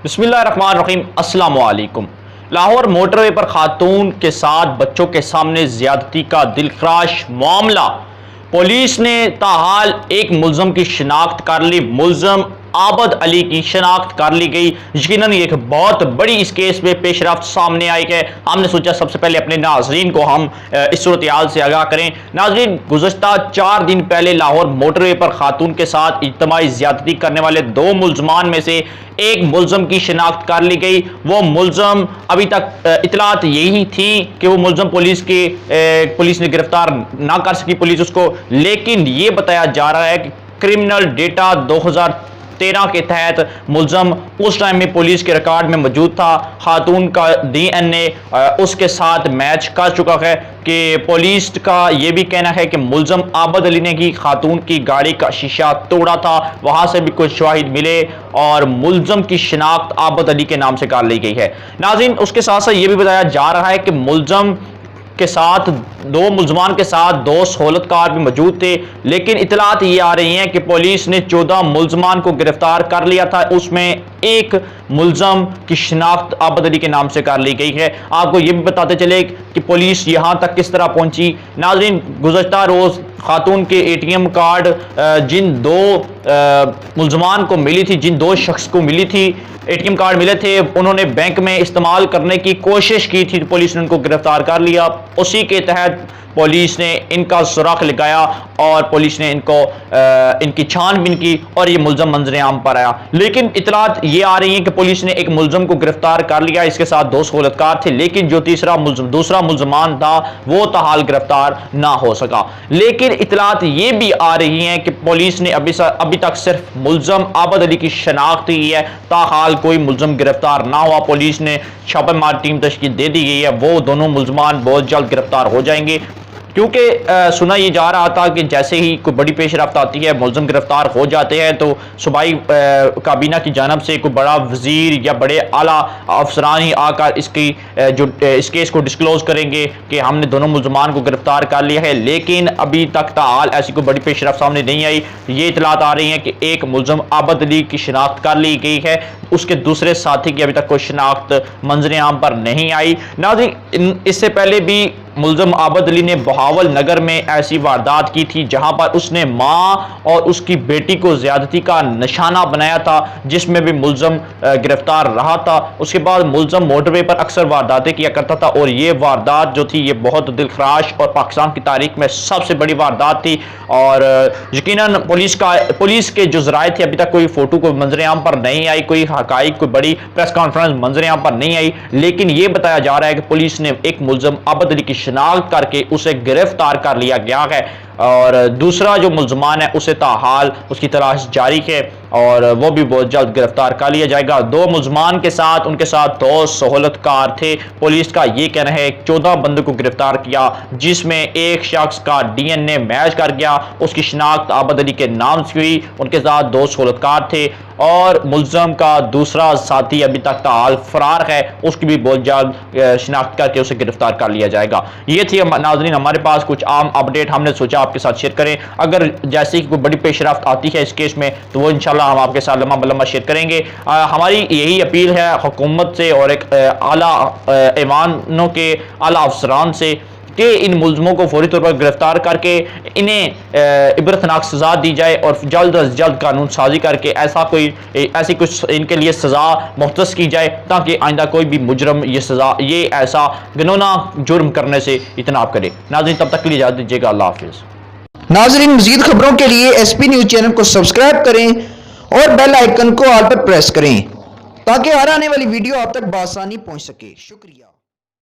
बिस्मिल्लाहिर्रहमानिर्रहीम। अस्सलाम वालेकुम। लाहौर मोटरवे पर खातून के साथ बच्चों के सामने ज्यादती का दिलखराश मामला। पुलिस ने ताहाल एक मुल्ज़म की शिनाख्त कर ली। मुल्ज़म आबद अली की शिनाख्त कर ली गई। यकीनन एक बहुत बड़ी इस केस में पेशरफ्त सामने आई है। हमने सोचा सबसे पहले अपने नाजरीन को हम इस सूरत हाल से आगाह करें। नाजरीन, गुज़श्ता 4 दिन पहले लाहौर मोटरवे पर खातून के साथ इज्तिमाई ज्यादती करने वाले 2 मुल्ज़मान में से एक मुल्ज़म की शिनाख्त कर ली गई। वो मुल्ज़म अभी तक इतलात यही थी कि वो मुल्ज़म पुलिस ने गिरफ्तार ना कर सकी पुलिस उसको, लेकिन ये बताया जा रहा है कि क्रिमिनल डेटा 2013 के तहत मुल्ज़म उस टाइम में पुलिस के रिकॉर्ड में मौजूद था। खातून का DNA उसके साथ मैच कर चुका है कि पुलिस का यह भी कहना है कि मुल्ज़म आबद अली ने की खातून की गाड़ी का शीशा तोड़ा था। वहां से भी कुछ शवाहिद मिले और मुल्ज़म की शिनाख्त आबद अली के नाम से कर ली गई है। नाज़रीन, उसके साथ साथ ये भी बताया जा रहा है कि मुल्ज़म के साथ 2 मुल्ज़मान के साथ 2 सहूलतकार भी मौजूद थे, लेकिन इतलात ये आ रही हैं कि पुलिस ने 14 मुल्ज़मान को गिरफ्तार कर लिया था। उसमें एक मुल्ज़म की शिनाख्त आबद अली के नाम से कर ली गई है। आपको ये भी बताते चले कि पुलिस यहाँ तक किस तरह पहुंची। नाज़रीन, गुज़श्ता रोज़ खातून के ATM कार्ड जिन 2 मुल्ज़मान को मिली थी, जिन 2 शख्स को मिली थी ATM कार्ड मिले थे, उन्होंने बैंक में इस्तेमाल करने की कोशिश की थी, पुलिस ने उनको गिरफ्तार कर लिया। उसी के तहत पुलिस ने इनका सुराख लगाया और पुलिस ने इनकी छानबीन की और ये मुल्ज़म मंजर आम पर आया। लेकिन इतलात ये आ रही है कि पुलिस ने एक मुल्ज़म को गिरफ्तार कर लिया, इसके साथ 2 सहूलतकार थे, लेकिन जो दूसरा मुल्ज़मान था वो ताहाल गिरफ्तार ना हो सका। लेकिन इतलात ये भी आ रही हैं कि पुलिस ने अभी तक सिर्फ मुल्ज़म आबद अली की शनाख्त की है, ताहाल कोई मुल्ज़म गिरफ्तार ना हुआ। पुलिस ने छापेमार टीम तश्कील दे दी गई है, वो दोनों मुल्ज़मान बहुत जल्द गिरफ्तार हो जाएंगे, क्योंकि सुना ये जा रहा था कि जैसे ही कोई बड़ी पेशरफ्त आती है, मुल्ज़म गिरफ्तार हो जाते हैं, तो सूबाई काबीना की जानब से कोई बड़ा वज़ीर या बड़े आला अफसरान ही आकर इस केस को डिस्क्लोज़ करेंगे कि हमने दोनों मुल्ज़मान को गिरफ्तार कर लिया है। लेकिन अभी तक ताहाल ऐसी कोई बड़ी पेशरफ्त सामने नहीं आई। ये इतलात आ रही हैं कि एक मुल्ज़म आबद अली की शिनाख्त कर ली गई है, उसके दूसरे साथी की अभी तक कोई शिनाख्त मंजर आम पर नहीं आई। नाज़रीन, इससे पहले भी मुल्ज़म आबद अली ने बहावल नगर में ऐसी वारदात की थी जहां पर उसने माँ और उसकी बेटी को ज्यादती का निशाना बनाया था, जिसमें भी मुल्ज़म गिरफ्तार रहा था। उसके बाद मुल्ज़म मोटरवे पर अक्सर वारदातें किया करता था और ये वारदात जो थी ये बहुत दिलखराश और पाकिस्तान की तारीख में सबसे बड़ी वारदात थी। और यकीनन पुलिस के जो ज़राए थे, अभी तक कोई फोटो को मंजर आम पर नहीं आई, कोई हकाइक, कोई बड़ी प्रेस कॉन्फ्रेंस मंजर आम पर नहीं आई, लेकिन ये बताया जा रहा है कि पुलिस ने एक मुल्ज़म आबद अली की शिनाख्त करके उसे गिरफ्तार कर लिया गया है और दूसरा जो मुल्ज़मान है उसे ताहाल उसकी तलाश जारी है और वो भी बहुत जल्द गिरफ्तार कर लिया जाएगा। 2 मुल्ज़मान के साथ उनके साथ 2 सहूलतकार थे। पुलिस का ये कहना है 14 बंदों को गिरफ्तार किया, जिसमें एक शख्स का DNA मैच कर गया, उसकी शिनाख्त आबद अली के नाम से हुई। उनके साथ 2 सहूलतकार थे और मुल्ज़म का दूसरा साथी अभी तक ताहाल फरार है, उसकी भी बहुत जल्द शिनाख्त करके उसे गिरफ्तार कर लिया जाएगा। ये थी नाज़रीन हमारे पास कुछ आम अपडेट, हमने सोचा आपके साथ शेयर करें। अगर जैसे ही कोई बड़ी पेशरफ्त आती है इस केस में तो वो इंशाल्लाह हम आपके साथ लम्हा शेयर करेंगे। हमारी यही अपील है हुकूमत से और एक आला ऐवानों के आला अफसरान से कि इन मुल्ज़मों को फौरी तौर पर गिरफ्तार करके इन्हें इबरतनाक सज़ा दी जाए और जल्द अज जल्द कानून साजी करके ऐसी कुछ इनके लिए सज़ा मुख्तस की जाए, ताकि आइंदा कोई भी मुजरम ये ऐसा घिनौना जुर्म करने से इजतनाब करे। नाज़रीन, तब तक के लिए इजाज़त दीजिएगा। अल्लाह हाफ़िज़। नाज़रीन, मज़ीद खबरों के लिए SP न्यूज़ चैनल को सब्सक्राइब करें और बेल आइकन को ऑल पर प्रेस करें ताकि हर आने वाली वीडियो आप तक बआसानी पहुंच सके। शुक्रिया।